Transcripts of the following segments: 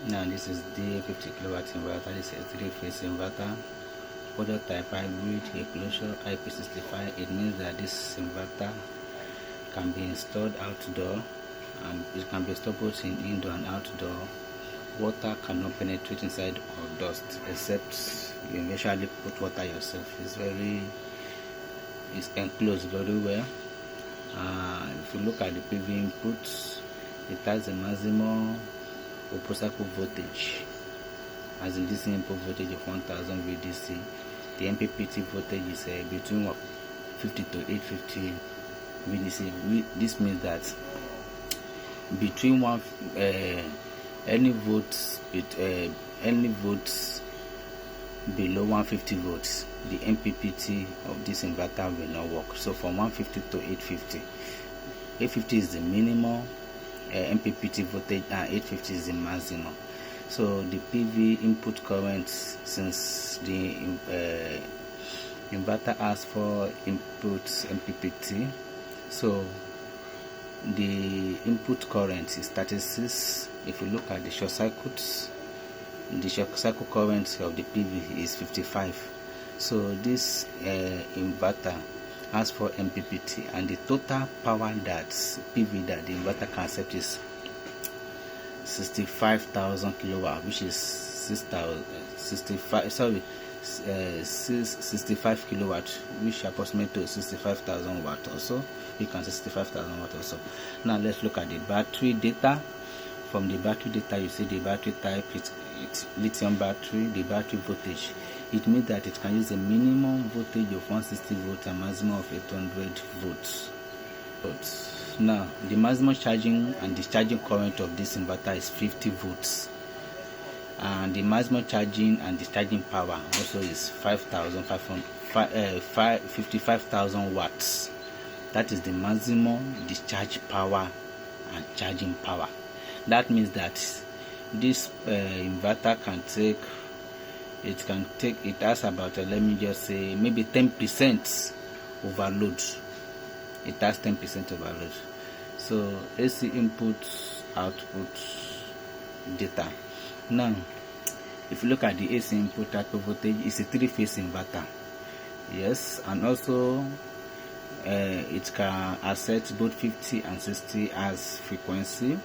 Now this is the 50 kilowatt inverter. This is a 3-phase inverter, product type hybrid, enclosure IP65. It means that this inverter can be installed outdoor, and it can be installed both in indoor and outdoor. Water cannot penetrate inside or dust, except you eventually put water yourself. It's enclosed very well. If you look at the PV inputs, it has a maximum cycle voltage, as in DC input voltage of 1000 VDC. The MPPT voltage is between 50 to 850 VDC. This means that between any volts below 150 volts, the MPPT of this inverter will not work. So from 150 to 850, 850 is the minimum MPPT voltage and 850 is the maximum. So the PV input current, since the inverter asks for input MPPT, so the input current is 36. If you look at the short circuits, the short circuit current of the PV is 55. So this inverter asks for MPPT, and the total power that PV that the inverter can accept is 65,000 kilowatt, which is 65 kilowatt, which approximates to 65,000 watt also. You can say 65,000 watt also. Now let's look at the battery data. From the battery data, you see the battery type, it's lithium battery. The battery voltage, it means that it can use a minimum voltage of 160 volts and maximum of 800 volts. Now the maximum charging and discharging current of this inverter is 50 volts, and the maximum charging and discharging power also is 55,000 watts. That is the maximum discharge power and charging power. That means that this inverter it has about let me just say maybe 10% overload. It has 10% overload. So AC input output data. Now if you look at the AC input output voltage, it's a 3-phase inverter. Yes, and also it can accept both 50 and 60 as frequency.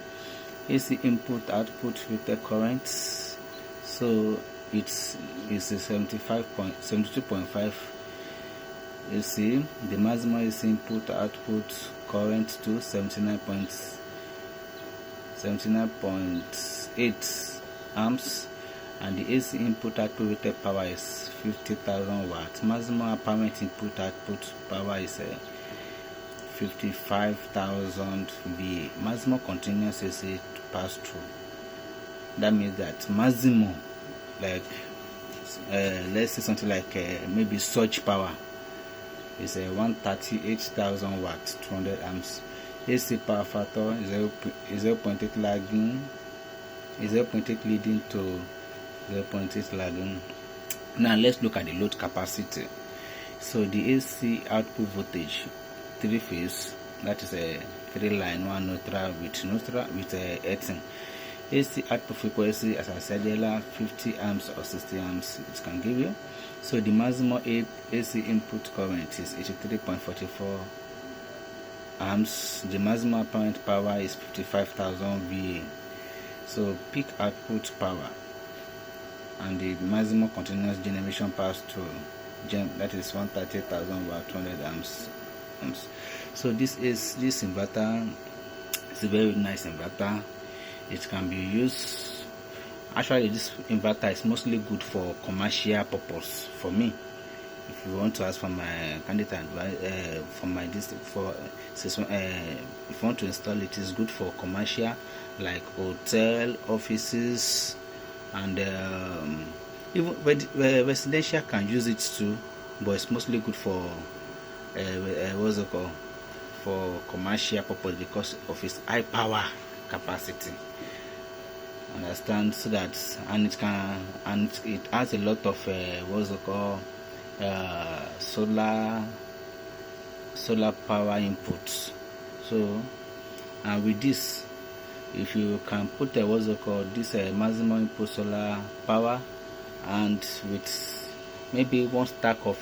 AC input output filter current, so it's a 72.5 AC. The maximum AC input output current to 79.8 amps, and the AC input output rated power is 50,000 watts. Maximum apparent input output power is 55,000 VA. Maximum continuous AC to pass through. That means that maximum, like let's say something like maybe surge power is 138,000 watts, 200 amps. AC power factor is 0.8 lagging, is 0.8 leading to 0.8 lagging. Now let's look at the load capacity. So the AC output voltage, 3-phase, that is a 3-line, 1 neutral with earthing. AC output frequency, as I said earlier, 50 amps or 60 amps it can give you. So the maximum AC input current is 83.44 amps. The maximum apparent power is 55,000 VA. So peak output power and the maximum continuous generation pass through, that is 138,000 watt, 200 amps. So this inverter is a very nice inverter. It can be used. Actually, this inverter is mostly good for commercial purpose. For me, if you want to ask for my candidate advice, if you want to install it, is good for commercial, like hotel, offices, and even residential can use it too. But it's mostly good for what's it called, for commercial purpose because of its high power capacity. Understand? So that it has a lot of what's it called, solar power inputs. So and with this if you can put a what's it called, this maximum input solar power, and with maybe one stack of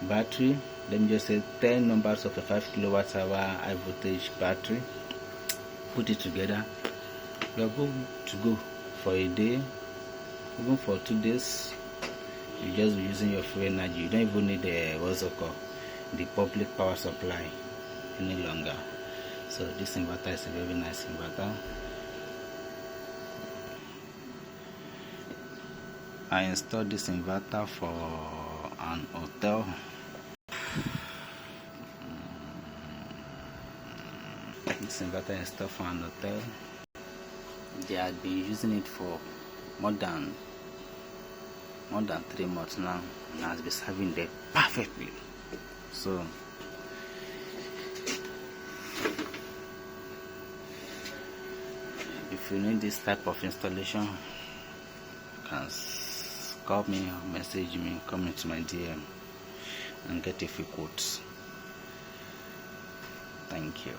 battery, let me just say 10 numbers of a 5 kilowatt hour high voltage battery, put it together, you are good to go for a day, even for 2 days. You just be using your free energy. You don't even need the what's it called, the public power supply any longer. So this inverter is a very nice inverter. I installed this inverter for an hotel. This inverter is installed for an hotel. They had been using it for more than 3 months now, and has been serving them perfectly. So if you need this type of installation, you can call me or message me, come into my DM and get a few quotes. Thank you.